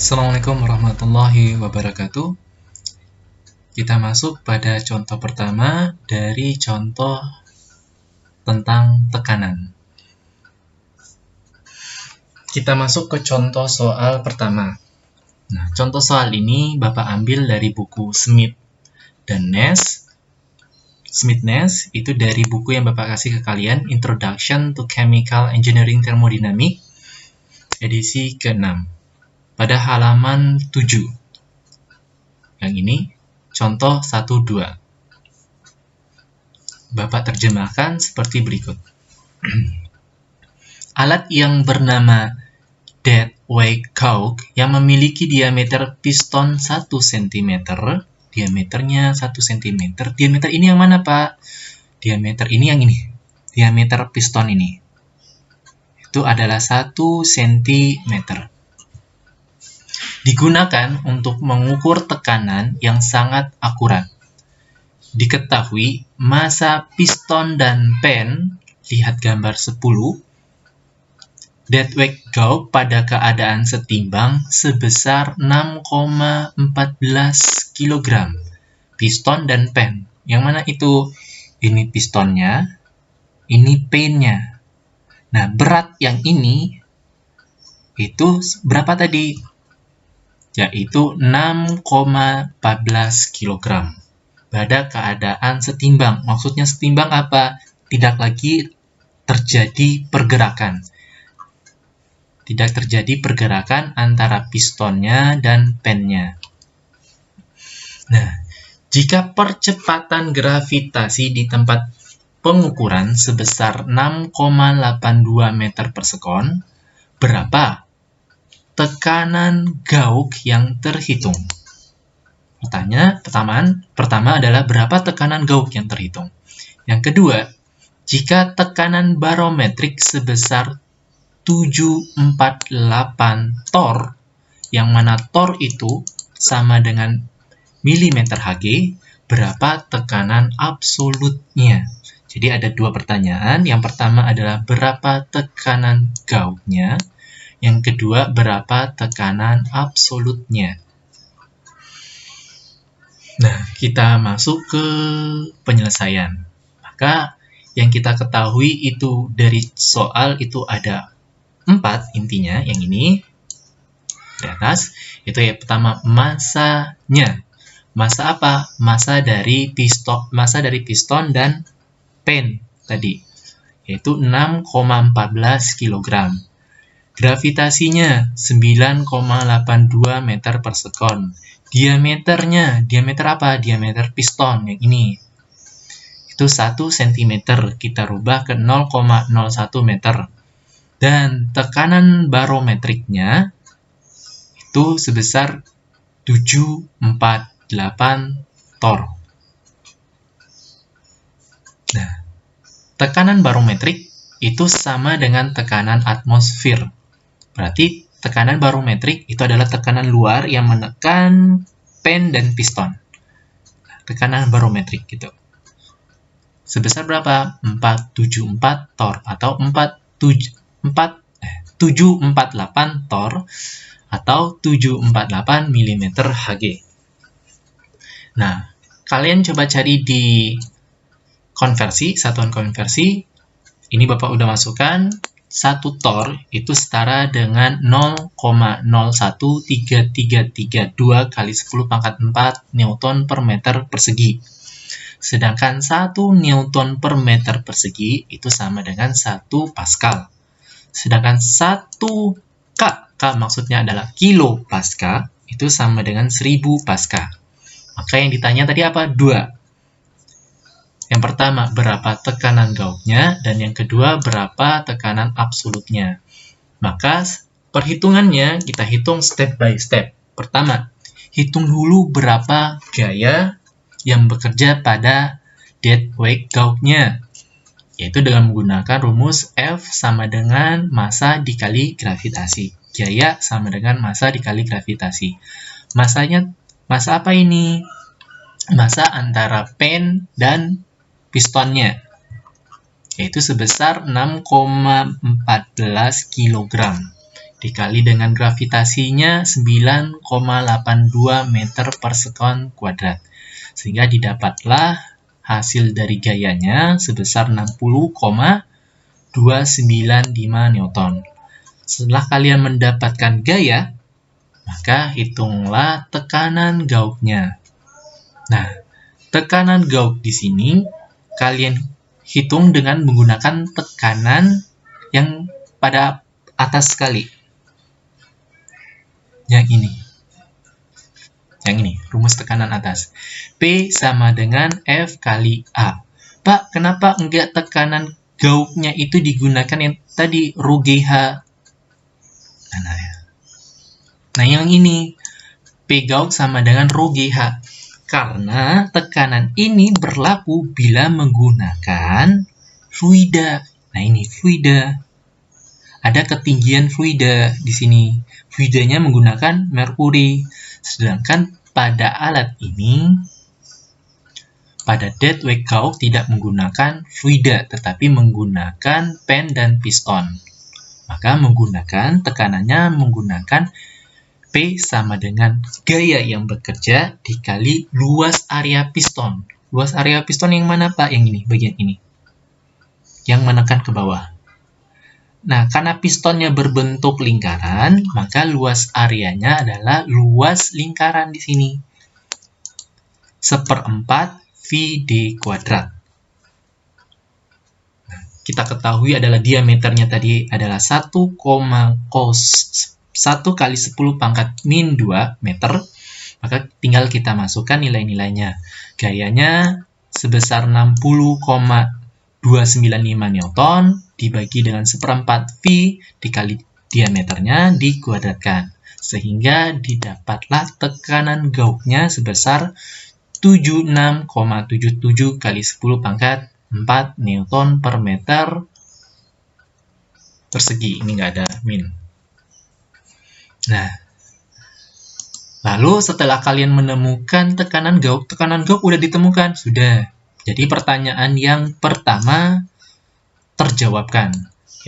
Assalamualaikum warahmatullahi wabarakatuh. Kita masuk pada contoh pertama dari contoh tentang tekanan. Kita masuk ke contoh soal pertama. Nah, contoh soal ini Bapak ambil dari buku Smith dan Nash. Smith-Nash itu dari buku yang Bapak kasih ke kalian, Introduction to Chemical Engineering Thermodynamics, edisi ke-6. Pada halaman 7. Yang ini, contoh 1-2. Bapak terjemahkan seperti berikut. Alat yang bernama deadweight coke yang memiliki diameter piston 1 cm, diameternya 1 cm. Diameter ini yang mana, Pak? Diameter ini yang ini. Diameter piston ini. Itu adalah 1 cm. Digunakan untuk mengukur tekanan yang sangat akurat. Diketahui massa piston dan pen, lihat gambar 10, deadweight coke pada keadaan setimbang sebesar 6,14 kg. Piston dan pen. Yang mana itu? Ini pistonnya, ini pennya. Nah, berat yang ini itu berapa tadi? Yaitu 6,14 kg. Pada keadaan setimbang. Maksudnya setimbang apa? Tidak lagi terjadi pergerakan. Tidak terjadi pergerakan antara pistonnya dan pennya. Nah, jika percepatan gravitasi di tempat pengukuran sebesar 6,82 meter per sekon, berapa tekanan Gauge yang terhitung? Pertama adalah berapa tekanan Gauge yang terhitung. Yang kedua, jika tekanan barometrik sebesar 748 torr, yang mana torr itu sama dengan milimeter Hg, berapa tekanan absolutnya? Jadi ada dua pertanyaan. Yang pertama adalah berapa tekanan Gauge-nya? Yang kedua, berapa tekanan absolutnya? Nah, kita masuk ke penyelesaian. Maka, yang kita ketahui itu dari soal itu ada 4 intinya. Yang ini, di atas, itu ya pertama, massanya. Massa apa? Massa dari piston dan pen tadi, yaitu 6,14 kg. Gravitasinya 9,82 meter per sekon. Diameternya, diameter apa? Diameter piston yang ini. Itu 1 cm, kita rubah ke 0,01 meter. Dan tekanan barometriknya itu sebesar 748 torr. Nah, tekanan barometrik itu sama dengan tekanan atmosfer. Berarti tekanan barometrik itu adalah tekanan luar yang menekan pen dan piston. Tekanan barometrik gitu. Sebesar berapa? 474 torr atau 748 torr atau 748 mm Hg. Nah, kalian coba cari di konversi, satuan konversi. Ini Bapak udah masukkan. 1 torr itu setara dengan 0,01333 kali 10 pangkat 4 Newton per meter persegi. Sedangkan 1 Newton per meter persegi itu sama dengan 1 Pascal. Sedangkan 1 K maksudnya adalah kilo Pascal, itu sama dengan 1000 Pascal. Maka yang ditanya tadi apa? 2. Yang pertama, berapa tekanan Gauge-nya, dan yang kedua, berapa tekanan absolutnya. Maka, perhitungannya kita hitung step by step. Pertama, hitung dulu berapa gaya yang bekerja pada deadweight Gauge-nya, yaitu dengan menggunakan rumus F sama dengan massa dikali gravitasi. Gaya sama dengan massa dikali gravitasi. Massanya, massa apa ini? Massa antara pen dan pistonnya, yaitu sebesar 6,14 kg. dikali dengan gravitasinya 9,82 meter per sekon kuadrat. Sehingga didapatlah hasil dari gayanya sebesar 60,295 Newton. Setelah kalian mendapatkan gaya, maka hitunglah tekanan gauknya. Nah, tekanan gauk di sini kalian hitung dengan menggunakan tekanan yang pada atas sekali. Yang ini, rumus tekanan atas. P sama dengan F kali A. Pak, kenapa enggak tekanan gauknya itu digunakan yang tadi, rho GH? Nah, yang ini, P gauk sama dengan rho GH. Karena tekanan ini berlaku bila menggunakan fluida. Nah, ini fluida. Ada ketinggian fluida di sini. Fluidanya menggunakan merkuri. Sedangkan pada alat ini, pada deadweight gauk tidak menggunakan fluida, tetapi menggunakan pen dan piston. Maka menggunakan tekanannya menggunakan P sama dengan gaya yang bekerja dikali luas area piston. Luas area piston yang mana, Pak? Yang ini, bagian ini. Yang menekan ke bawah. Nah, karena pistonnya berbentuk lingkaran, maka luas areanya adalah luas lingkaran di sini. 1/4 VD kuadrat. Nah, kita ketahui adalah diameternya tadi adalah 1 kali 10 pangkat min 2 meter. Maka tinggal kita masukkan nilai-nilainya. Gayanya sebesar 60,295 Newton dibagi dengan 1/4 V dikali diameternya dikuadratkan. Sehingga didapatlah tekanan gauknya sebesar 76,77 kali 10 pangkat 4 Newton per meter persegi. Ini nggak ada min. Nah, lalu setelah kalian menemukan tekanan gauk udah ditemukan, sudah. Jadi pertanyaan yang pertama terjawabkan,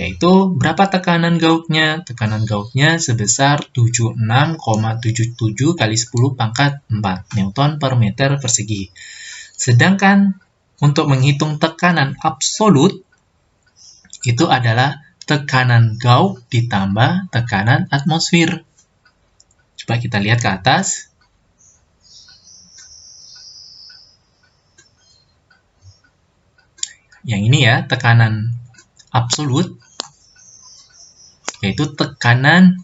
yaitu berapa tekanan gauknya? Tekanan gauknya sebesar 76,77 kali 10 pangkat 4 Newton per meter persegi. Sedangkan untuk menghitung tekanan absolut, itu adalah tekanan gauk ditambah tekanan atmosfer. Coba kita lihat ke atas. Yang ini ya, tekanan absolut, yaitu tekanan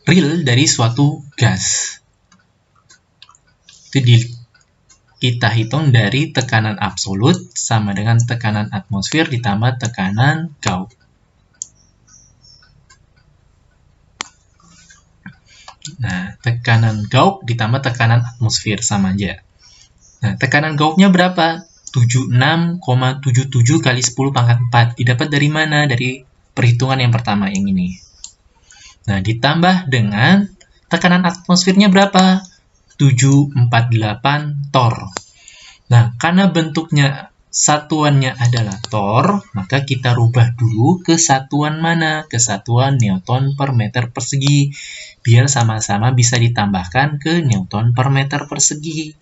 real dari suatu gas. Itu kita hitung dari tekanan absolut sama dengan tekanan atmosfer ditambah tekanan gauk. Nah, tekanan gauk ditambah tekanan atmosfer sama aja. Nah, tekanan gauknya berapa? 76,77 kali 10 pangkat 4. Didapat dari mana? Dari perhitungan yang pertama, yang ini. Nah, ditambah dengan tekanan atmosfernya berapa? 748 torr. Nah, karena bentuknya satuannya adalah torr, maka kita rubah dulu ke satuan mana? Ke satuan Newton per meter persegi. Biar sama-sama bisa ditambahkan ke Newton per meter persegi.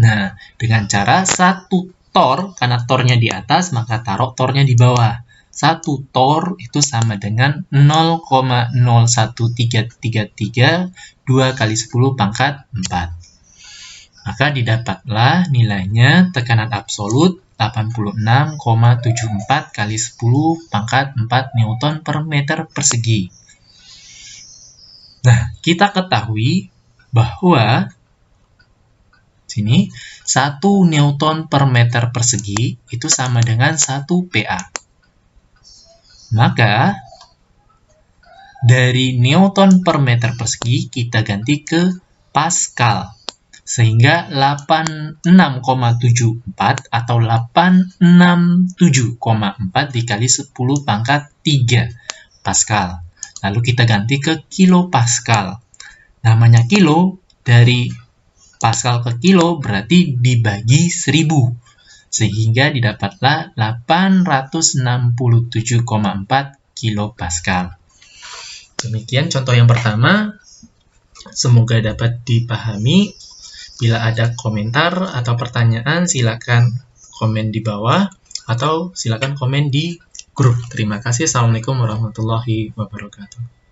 Nah, dengan cara 1 torr, karena tornya di atas, maka taruh tornya di bawah. 1 torr itu sama dengan 0,01333 2 kali 10 pangkat 4. Maka didapatlah nilainya tekanan absolut 86,74 kali 10 pangkat 4 Newton per meter persegi. Nah, kita ketahui bahwa sini 1 Newton per meter persegi itu sama dengan 1 PA. Maka dari Newton per meter persegi kita ganti ke Pascal. Sehingga 86,74 atau 867,4 dikali 10 pangkat 3 Pascal. Lalu kita ganti ke kilopascal. Namanya kilo, dari Pascal ke kilo berarti dibagi 1000. sehingga didapatlah 867,4 kilopascal. Demikian contoh yang pertama. Semoga dapat dipahami. Bila ada komentar atau pertanyaan, silakan komen di bawah atau silakan komen di grup. Terima kasih. Assalamualaikum warahmatullahi wabarakatuh.